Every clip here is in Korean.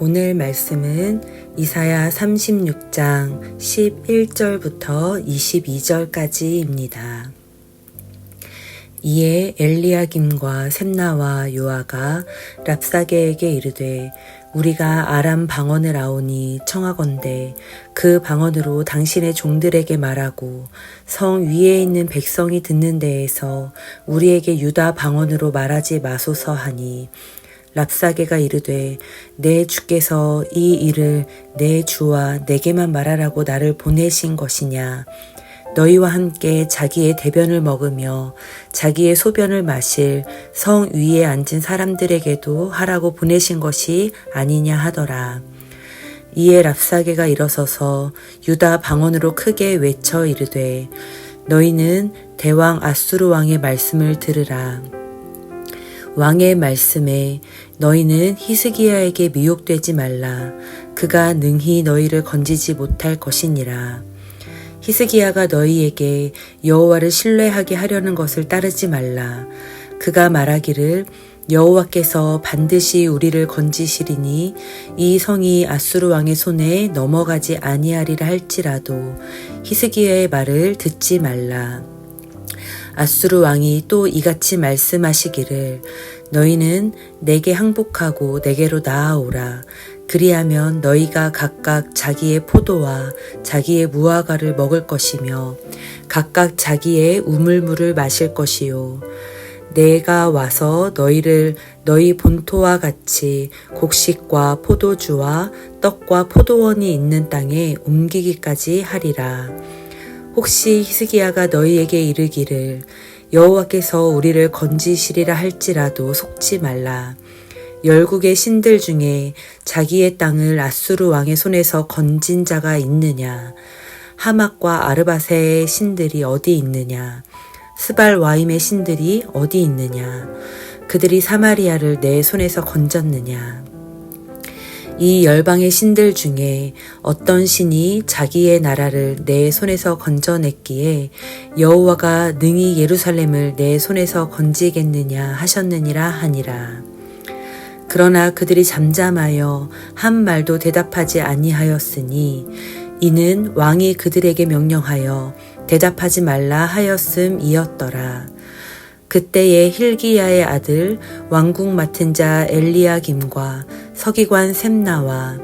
오늘 말씀은 이사야 36장 11절부터 22절까지입니다. 이에 엘리야김과 셈나와 요아가 랍사게에게 이르되 우리가 아람 방언을 아오니 청하건대 그 방언으로 당신의 종들에게 말하고 성 위에 있는 백성이 듣는 데에서 우리에게 유다 방언으로 말하지 마소서 하니 랍사게가 이르되 내 주께서 이 일을 내 주와 내게만 말하라고 나를 보내신 것이냐. 너희와 함께 자기의 대변을 먹으며 자기의 소변을 마실 성 위에 앉은 사람들에게도 하라고 보내신 것이 아니냐 하더라. 이에 랍사게가 일어서서 유다 방언으로 크게 외쳐 이르되 너희는 대왕 아수르 왕의 말씀을 들으라. 왕의 말씀에 너희는 히스기야에게 미혹되지 말라. 그가 능히 너희를 건지지 못할 것이니라. 히스기야가 너희에게 여호와를 신뢰하게 하려는 것을 따르지 말라. 그가 말하기를 여호와께서 반드시 우리를 건지시리니 이 성이 아수르 왕의 손에 넘어가지 아니하리라 할지라도 히스기야의 말을 듣지 말라. 아수르 왕이 또 이같이 말씀하시기를 너희는 내게 항복하고 내게로 나아오라. 그리하면 너희가 각각 자기의 포도와 자기의 무화과를 먹을 것이며 각각 자기의 우물물을 마실 것이요. 내가 와서 너희를 너희 본토와 같이 곡식과 포도주와 떡과 포도원이 있는 땅에 옮기기까지 하리라. 혹시 히스기야가 너희에게 이르기를 여호와께서 우리를 건지시리라 할지라도 속지 말라. 열국의 신들 중에 자기의 땅을 아수르 왕의 손에서 건진 자가 있느냐? 하맛과 아르바세의 신들이 어디 있느냐? 스발와임의 신들이 어디 있느냐? 그들이 사마리아를 내 손에서 건졌느냐? 이 열방의 신들 중에 어떤 신이 자기의 나라를 내 손에서 건져냈기에 여호와가 능히 예루살렘을 내 손에서 건지겠느냐 하셨느니라 하니라. 그러나 그들이 잠잠하여 한 말도 대답하지 아니하였으니 이는 왕이 그들에게 명령하여 대답하지 말라 하였음이었더라. 그때에 hil기야의 아들 왕궁 맡은 자 엘리야김과 서기관 셈나와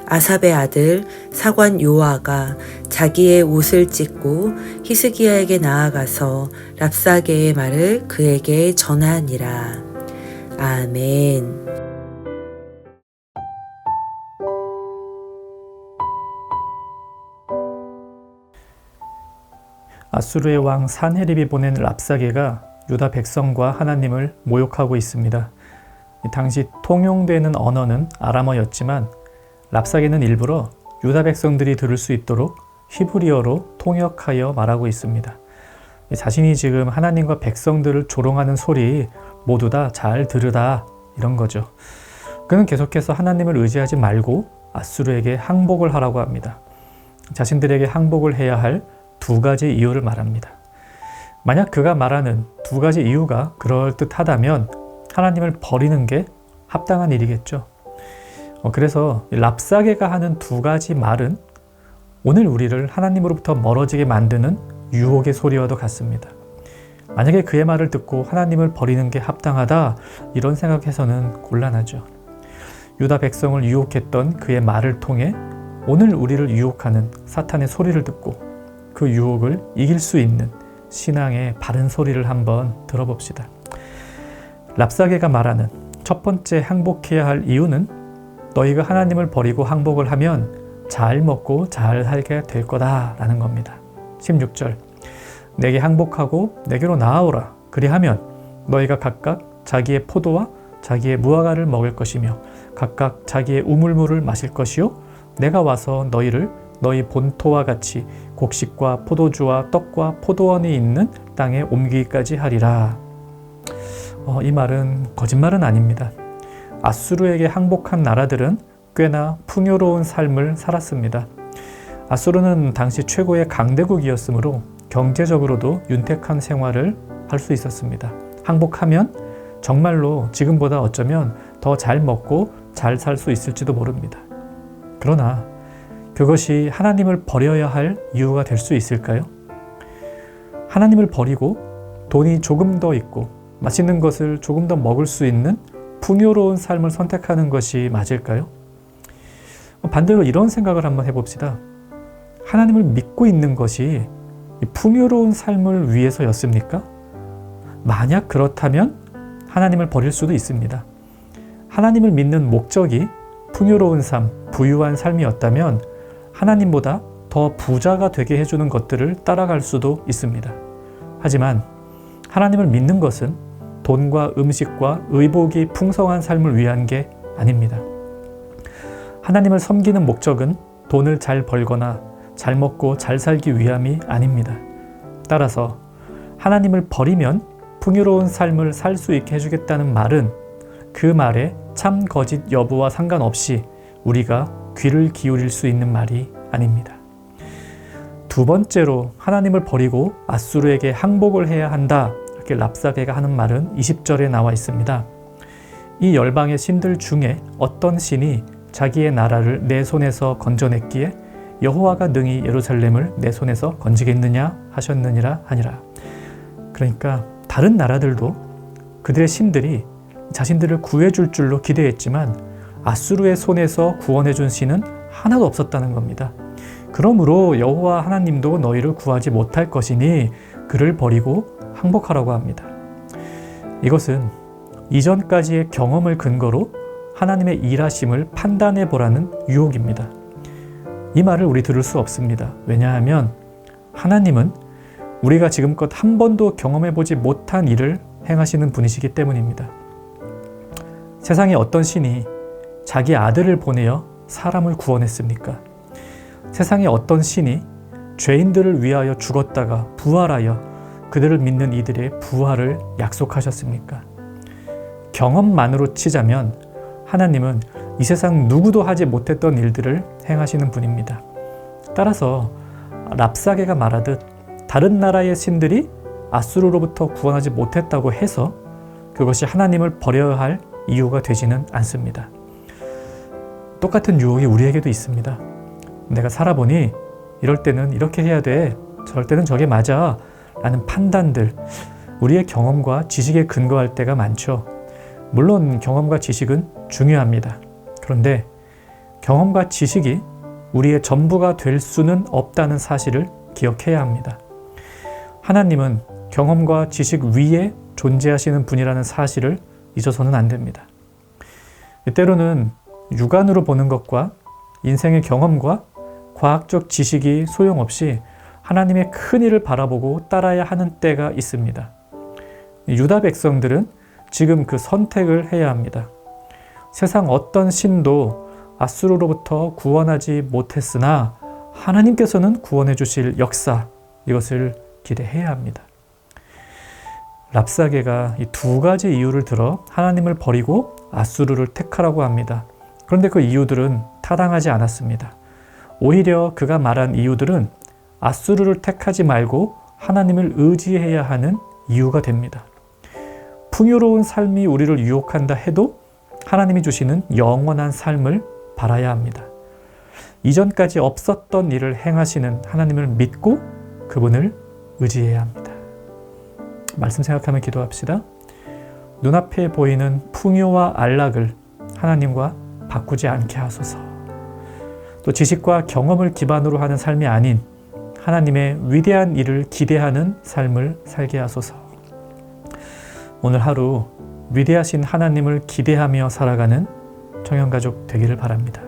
아삽의 아들 사관 요아가 자기의 옷을 찢고 히스기야에게 나아가서 랍사게의 말을 그에게 전하니라. 아멘. 아수르의 왕 산헤립이 보낸 랍사게가 유다 백성과 하나님을 모욕하고 있습니다. 당시 통용되는 언어는 아람어였지만 랍사게는 일부러 유다 백성들이 들을 수 있도록 히브리어로 통역하여 말하고 있습니다. 자신이 지금 하나님과 백성들을 조롱하는 소리 모두 다 잘 들으라 이런 거죠. 그는 계속해서 하나님을 의지하지 말고 아수르에게 항복을 하라고 합니다. 자신들에게 항복을 해야 할 두 가지 이유를 말합니다. 만약 그가 말하는 두 가지 이유가 그럴듯하다면 하나님을 버리는 게 합당한 일이겠죠. 그래서 랍사게가 하는 두 가지 말은 오늘 우리를 하나님으로부터 멀어지게 만드는 유혹의 소리와도 같습니다. 만약에 그의 말을 듣고 하나님을 버리는 게 합당하다 이런 생각해서는 곤란하죠. 유다 백성을 유혹했던 그의 말을 통해 오늘 우리를 유혹하는 사탄의 소리를 듣고 그 유혹을 이길 수 있는 신앙의 바른 소리를 한번 들어봅시다. 랍사게가 말하는 첫 번째 항복해야 할 이유는 너희가 하나님을 버리고 항복을 하면 잘 먹고 잘 살게 될 거다라는 겁니다. 16절 내게 항복하고 내게로 나아오라. 그리하면 너희가 각각 자기의 포도와 자기의 무화과를 먹을 것이며 각각 자기의 우물물을 마실 것이요 내가 와서 너희를 너희 본토와 같이 곡식과 포도주와 떡과 포도원이 있는 땅에 옮기기까지 하리라. 이 말은 거짓말은 아닙니다. 아수르에게 항복한 나라들은 꽤나 풍요로운 삶을 살았습니다. 아수르는 당시 최고의 강대국이었으므로 경제적으로도 윤택한 생활을 할 수 있었습니다. 항복하면 정말로 지금보다 어쩌면 더 잘 먹고 잘 살 수 있을지도 모릅니다. 그러나 그것이 하나님을 버려야 할 이유가 될 수 있을까요? 하나님을 버리고 돈이 조금 더 있고 맛있는 것을 조금 더 먹을 수 있는 풍요로운 삶을 선택하는 것이 맞을까요? 반대로 이런 생각을 한번 해봅시다. 하나님을 믿고 있는 것이 풍요로운 삶을 위해서였습니까? 만약 그렇다면 하나님을 버릴 수도 있습니다. 하나님을 믿는 목적이 풍요로운 삶, 부유한 삶이었다면 하나님보다 더 부자가 되게 해주는 것들을 따라갈 수도 있습니다. 하지만 하나님을 믿는 것은 돈과 음식과 의복이 풍성한 삶을 위한 게 아닙니다. 하나님을 섬기는 목적은 돈을 잘 벌거나 잘 먹고 잘 살기 위함이 아닙니다. 따라서 하나님을 버리면 풍요로운 삶을 살 수 있게 해주겠다는 말은 그 말에 참 거짓 여부와 상관없이 우리가 귀를 기울일 수 있는 말이 아닙니다. 두 번째로 하나님을 버리고 앗수르에게 항복을 해야 한다. 이렇게 랍사게가 하는 말은 20절에 나와 있습니다. 이 열방의 신들 중에 어떤 신이 자기의 나라를 내 손에서 건져냈기에 여호와가 능히 예루살렘을 내 손에서 건지겠느냐 하셨느니라 하니라. 그러니까 다른 나라들도 그들의 신들이 자신들을 구해줄 줄로 기대했지만 앗수르의 손에서 구원해준 신은 하나도 없었다는 겁니다. 그러므로 여호와 하나님도 너희를 구하지 못할 것이니 그를 버리고 항복하라고 합니다. 이것은 이전까지의 경험을 근거로 하나님의 일하심을 판단해 보라는 유혹입니다. 이 말을 우리 들을 수 없습니다. 왜냐하면 하나님은 우리가 지금껏 한 번도 경험해 보지 못한 일을 행하시는 분이시기 때문입니다. 세상에 어떤 신이 자기 아들을 보내어 사람을 구원했습니까? 세상에 어떤 신이 죄인들을 위하여 죽었다가 부활하여 그들을 믿는 이들의 부활을 약속하셨습니까? 경험만으로 치자면 하나님은 이 세상 누구도 하지 못했던 일들을 행하시는 분입니다. 따라서 랍사게가 말하듯 다른 나라의 신들이 앗수르로부터 구원하지 못했다고 해서 그것이 하나님을 버려야 할 이유가 되지는 않습니다. 똑같은 유혹이 우리에게도 있습니다. 내가 살아보니 이럴 때는 이렇게 해야 돼, 저럴 때는 저게 맞아 라는 판단들, 우리의 경험과 지식에 근거할 때가 많죠. 물론 경험과 지식은 중요합니다. 그런데 경험과 지식이 우리의 전부가 될 수는 없다는 사실을 기억해야 합니다. 하나님은 경험과 지식 위에 존재하시는 분이라는 사실을 잊어서는 안 됩니다. 때로는 육안으로 보는 것과 인생의 경험과 과학적 지식이 소용없이 하나님의 큰 일을 바라보고 따라야 하는 때가 있습니다. 유다 백성들은 지금 그 선택을 해야 합니다. 세상 어떤 신도 앗수르로부터 구원하지 못했으나 하나님께서는 구원해 주실 역사, 이것을 기대해야 합니다. 랍사게가 이 두 가지 이유를 들어 하나님을 버리고 앗수르를 택하라고 합니다. 그런데 그 이유들은 타당하지 않았습니다. 오히려 그가 말한 이유들은 앗수르를 택하지 말고 하나님을 의지해야 하는 이유가 됩니다. 풍요로운 삶이 우리를 유혹한다 해도 하나님이 주시는 영원한 삶을 바라야 합니다. 이전까지 없었던 일을 행하시는 하나님을 믿고 그분을 의지해야 합니다. 말씀 생각하며 기도합시다. 눈앞에 보이는 풍요와 안락을 하나님과 바꾸지 않게 하소서. 또 지식과 경험을 기반으로 하는 삶이 아닌 하나님의 위대한 일을 기대하는 삶을 살게 하소서. 오늘 하루 위대하신 하나님을 기대하며 살아가는 청년가족 되기를 바랍니다.